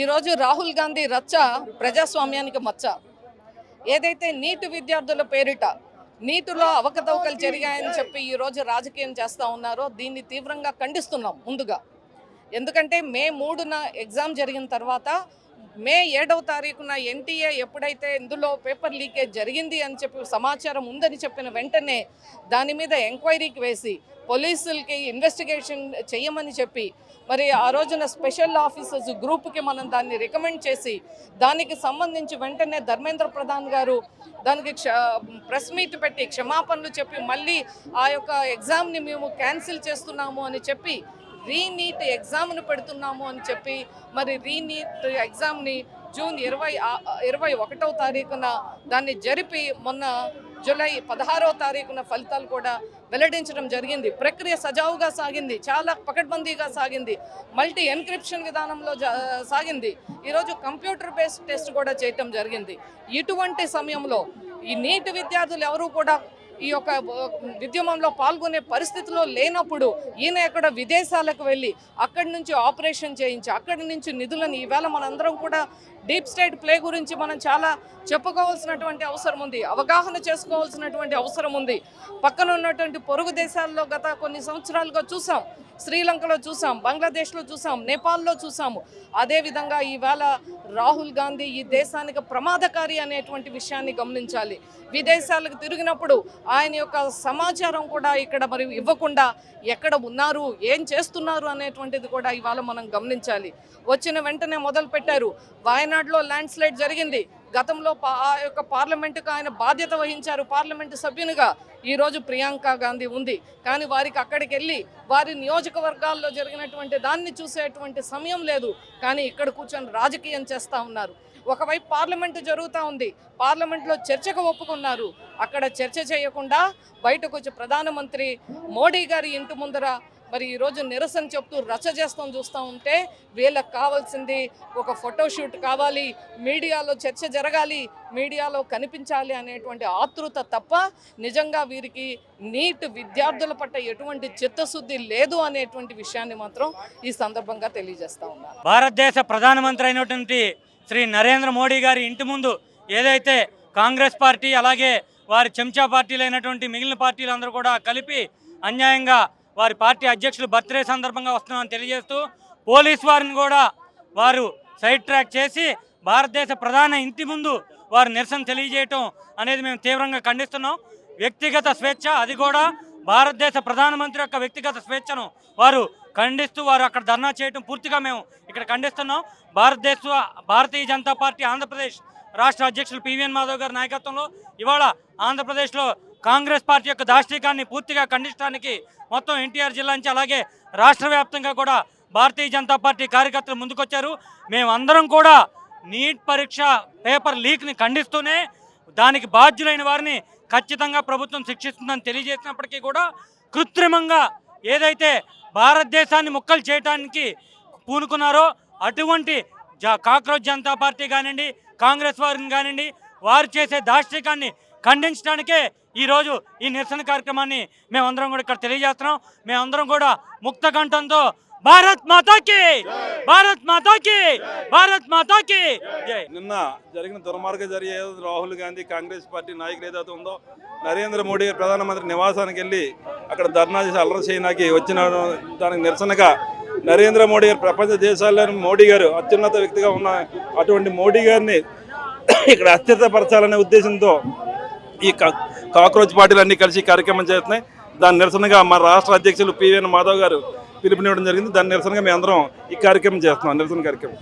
ఈరోజు రాహుల్ గాంధీ రచ్చ ప్రజాస్వామ్యానికి మచ్చ. ఏదైతే నీటు విద్యార్థుల పేరిట నీటిలో అవకతవకలు జరిగాయని చెప్పి ఈరోజు రాజకీయం చేస్తూ ఉన్నారో దీన్ని తీవ్రంగా ఖండిస్తున్నాం. ముందుగా ఎందుకంటే మే 3న ఎగ్జామ్ జరిగిన తర్వాత మే 7వ తారీఖున ఎన్టీఏ ఎప్పుడైతే ఇందులో పేపర్ లీకేజ్ జరిగింది అని చెప్పి సమాచారం ఉందని చెప్పిన వెంటనే దాని మీద ఎంక్వైరీకి వేసి పోలీసులకి ఇన్వెస్టిగేషన్ చేయమని చెప్పి మరి ఆ రోజున స్పెషల్ ఆఫీసర్స్ గ్రూప్కి మనం దాన్ని రికమెండ్ చేసి దానికి సంబంధించి వెంటనే ధర్మేంద్ర ప్రధాన్ గారు దానికి ప్రెస్ మీట్ పెట్టి క్షమాపణలు చెప్పి మళ్ళీ ఆ యొక్క ఎగ్జామ్ని మేము క్యాన్సిల్ చేస్తున్నాము అని చెప్పి రీనీట్ ఎగ్జామ్ను పెడుతున్నాము అని చెప్పి మరి రీనీట్ ఎగ్జామ్ని జూన్ 21వ తారీఖున దాన్ని జరిపి మొన్న జూలై 16వ తారీఖున ఫలితాలు కూడా వెల్లడించడం జరిగింది. ప్రక్రియ సజావుగా సాగింది, చాలా పకడ్బందీగా సాగింది, మల్టీ ఎన్క్రిప్షన్ విధానంలో సాగింది. ఈరోజు కంప్యూటర్ బేస్డ్ టెస్ట్ కూడా చేయటం జరిగింది. ఇటువంటి సమయంలో ఈ నీట్ విద్యార్థులు ఎవరూ కూడా ఈ యొక్క ఉద్యమంలో పాల్గొనే పరిస్థితిలో లేనప్పుడు ఈయన ఎక్కడ విదేశాలకు వెళ్ళి అక్కడి నుంచి ఆపరేషన్ చేయించి అక్కడి నుంచి నిధులను ఈవేళ మనందరం కూడా డీప్ స్టేట్ ప్లే గురించి మనం చాలా చెప్పుకోవాల్సినటువంటి అవసరం ఉంది, అవగాహన చేసుకోవాల్సినటువంటి అవసరం ఉంది. పక్కన ఉన్నటువంటి పొరుగు దేశాల్లో గత కొన్ని సంవత్సరాలుగా చూసాం, శ్రీలంకలో చూసాం, బంగ్లాదేశ్లో చూసాం, నేపాల్లో చూసాము. అదేవిధంగా ఈవేళ రాహుల్ గాంధీ ఈ దేశానికి ప్రమాదకారి అనేటువంటి విషయాన్ని గమనించాలి. విదేశాలకు తిరిగినప్పుడు ఆయన యొక్క సమాచారం కూడా ఇక్కడ మరి ఇవ్వకుండా ఎక్కడ ఉన్నారు, ఏం చేస్తున్నారు అనేటువంటిది కూడా ఇవాళ మనం గమనించాలి. వచ్చిన వెంటనే మొదలు పెట్టారు. వాయనాడులో ల్యాండ్ స్లైడ్ జరిగింది. గతంలో ఆ యొక్క పార్లమెంటుకు ఆయన బాధ్యత వహించారు పార్లమెంటు సభ్యునిగా. ఈరోజు ప్రియాంక గాంధీ ఉంది, కానీ వారికి అక్కడికి వెళ్ళి వారి నియోజకవర్గాల్లో జరిగినటువంటి దాన్ని చూసేటువంటి సమయం లేదు. కానీ ఇక్కడ కూర్చొని రాజకీయం చేస్తూ ఉన్నారు. ఒకవైపు పార్లమెంటు జరుగుతూ ఉంది, పార్లమెంట్లో చర్చకు ఒప్పుకున్నారు. అక్కడ చర్చ చేయకుండా బయటకు వచ్చి ప్రధానమంత్రి మోడీ గారి ఇంటి ముందర మరి ఈరోజు నిరసన చెప్తూ రచ్చ చేస్తాం చూస్తూ ఉంటే వీళ్ళకి కావాల్సింది ఒక ఫోటోషూట్ కావాలి, మీడియాలో చర్చ జరగాలి, మీడియాలో కనిపించాలి అనేటువంటి ఆతృత తప్ప నిజంగా వీరికి నీట్ విద్యార్థుల పట్ల ఎటువంటి చిత్తశుద్ధి లేదు అనేటువంటి విషయాన్ని మాత్రం ఈ సందర్భంగా తెలియజేస్తా ఉన్నారు. భారతదేశ ప్రధానమంత్రి అయినటువంటి శ్రీ నరేంద్ర మోడీ గారి ఇంటి ముందు ఏదైతే కాంగ్రెస్ పార్టీ అలాగే వారి చెంచా పార్టీలు అయినటువంటి మిగిలిన పార్టీలు అందరూ కూడా కలిపి అన్యాయంగా వారి పార్టీ అధ్యక్షులు బర్త్డే సందర్భంగా వస్తున్నామని తెలియజేస్తూ పోలీస్ వారిని కూడా వారు సైడ్ ట్రాక్ చేసి భారతదేశ ప్రధాని ఇంటి ముందు వారు నిరసన తెలియజేయటం అనేది మేము తీవ్రంగా ఖండిస్తున్నాం. వ్యక్తిగత స్వేచ్ఛ, అది కూడా భారతదేశ ప్రధానమంత్రి యొక్క వ్యక్తిగత స్వేచ్ఛను వారు ఖండిస్తూ వారు అక్కడ ధర్నా చేయడం పూర్తిగా మేము ఇక్కడ ఖండిస్తున్నాం. భారతీయ జనతా పార్టీ ఆంధ్రప్రదేశ్ రాష్ట్ర అధ్యక్షులు పివిఎన్ మాధవ్ గారి నాయకత్వంలో ఇవాళ ఆంధ్రప్రదేశ్లో కాంగ్రెస్ పార్టీ యొక్క దాష్టీకాన్ని పూర్తిగా ఖండించడానికి మొత్తం ఎన్టీఆర్ జిల్లా నుంచి అలాగే రాష్ట్ర వ్యాప్తంగా కూడా భారతీయ జనతా పార్టీ కార్యకర్తలు ముందుకొచ్చారు. మేమందరం కూడా నీట్ పరీక్ష పేపర్ లీక్ని ఖండిస్తూనే దానికి బాధ్యులైన వారిని ఖచ్చితంగా ప్రభుత్వం శిక్షిస్తుందని తెలియజేసినప్పటికీ కూడా కృత్రిమంగా ఏదైతే భారతదేశాన్ని ముక్కలు చేయడానికి పూనుకున్నారో అటువంటి కాక్రోచ్ జనతా పార్టీ కానివ్వండి, కాంగ్రెస్ వారిని కానివ్వండి, వారు చేసే దాష్టీకాన్ని ఖండించడానికే ఈరోజు ఈ నిరసన కార్యక్రమాన్ని మేమందరం కూడా ఇక్కడ తెలియజేస్తున్నాం. మేమందరం కూడా ముక్త కంఠంతో భారత్ మాతాకి, భారత్ మాతాకి, భారత్ మాతాకి జై. నిన్న జరిగిన దుర్మార్గ జరిగే రాహుల్ గాంధీ కాంగ్రెస్ పార్టీ నాయకులు ఏదైతే ఉందో నరేంద్ర మోడీ ప్రధానమంత్రి నివాసానికి వెళ్ళి అక్కడ ధర్నా చేసి అల్లరి చేయడానికి వచ్చిన దానికి నిరసనగా నరేంద్ర మోడీ గారు ప్రపంచ దేశాల్లోని మోడీ గారు అత్యున్నత వ్యక్తిగా ఉన్న అటువంటి మోడీ గారిని ఇక్కడ అస్థిరపరచాలనే ఉద్దేశంతో ఈ కాక్రోచ్ పార్టీలు అన్నీ కలిసి కార్యక్రమం చేస్తున్నాయి. దాని నిరసనగా మా రాష్ట్ర అధ్యక్షులు పివిఎన్ మాధవ్ గారు పిలుపునివ్వడం జరిగింది. దాని నిరసనగా మేము అందరం ఈ కార్యక్రమం చేస్తున్నాం, నిరసన కార్యక్రమం.